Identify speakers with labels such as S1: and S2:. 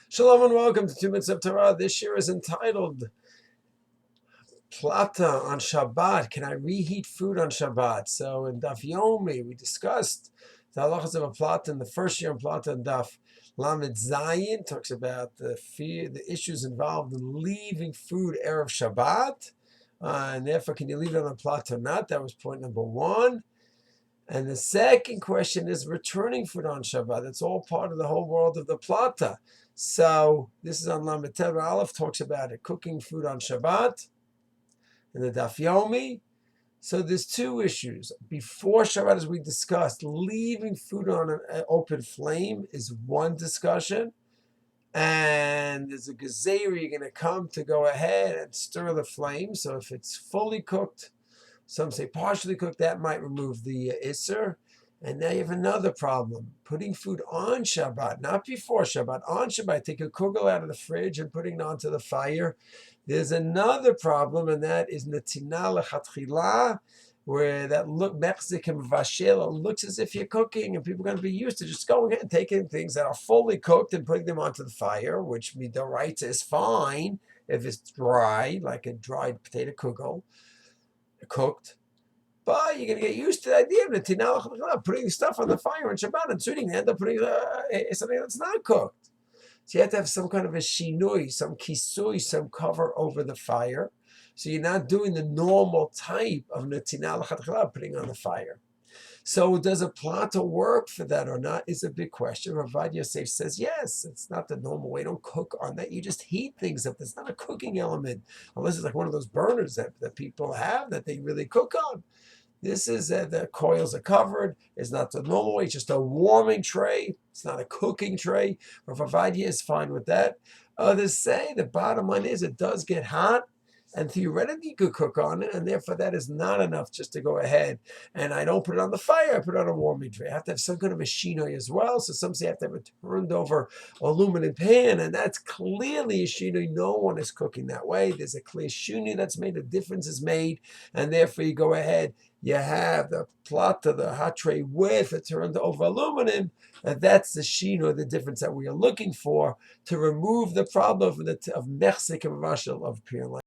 S1: Shalom and welcome to 2 Minutes of Torah. This year is entitled Plata on Shabbat. Can I reheat food on Shabbat? So in Daf Yomi, we discussed the halachas of a Plata in the first year in Plata, and Daf Lamed Zayin talks about the issues involved in leaving food Erev Shabbat. And therefore, can you leave it on the Plata or not? That was point number one. And the second question is returning food on Shabbat. That's all part of the whole world of the Plata. So this is on Lamed Tet Aleph, talks about it, cooking food on Shabbat in the Daf Yomi. So there's two issues. Before Shabbat, as we discussed, leaving food on an open flame is one discussion. And there's a gezeira, you're going to come to go ahead and stir the flame. So if it's fully cooked, some say partially cooked, that might remove the Isser. And now you have another problem. Putting food on Shabbat, not before Shabbat, on Shabbat. Take a kugel out of the fridge and putting it onto the fire. There's another problem, and that is netina lechatchila, where that Mexican vashela looks as if you're cooking, and people are going to be used to just going and taking things that are fully cooked and putting them onto the fire, which midoraita is fine if it's dry, like a dried potato kugel, cooked. But you're going to get used to the idea of the putting stuff on the fire on Shabbat and shooting. They end up putting something that's not cooked. So you have to have some kind of a shinui, some kisui, some cover over the fire. So you're not doing the normal type of netina l'chatchila, putting on the fire. So does a plata work for that or not is a big question. Ravad Yosef says, yes, it's not the normal way. Don't cook on that. You just heat things up. There's not a cooking element, unless it's like one of those burners that people have that they really cook on. This is the coils are covered. It's not the normal way. It's just a warming tray. It's not a cooking tray. Ravad is fine with that. Others say the bottom line is it does get hot. And theoretically, you could cook on it, and therefore that is not enough just to go ahead. And I don't put it on the fire, I put it on a warming tray. I have to have some kind of a shinoi as well. So some say I have to have a turned over aluminum pan, and that's clearly a shinoi. No one is cooking that way. There's a clear shinoi that's made, a difference is made, and therefore you go ahead. You have the plata, the hot tray with a turned over aluminum, and that's the shinoi, the difference that we are looking for to remove the problem of Mexican Russian of appearing like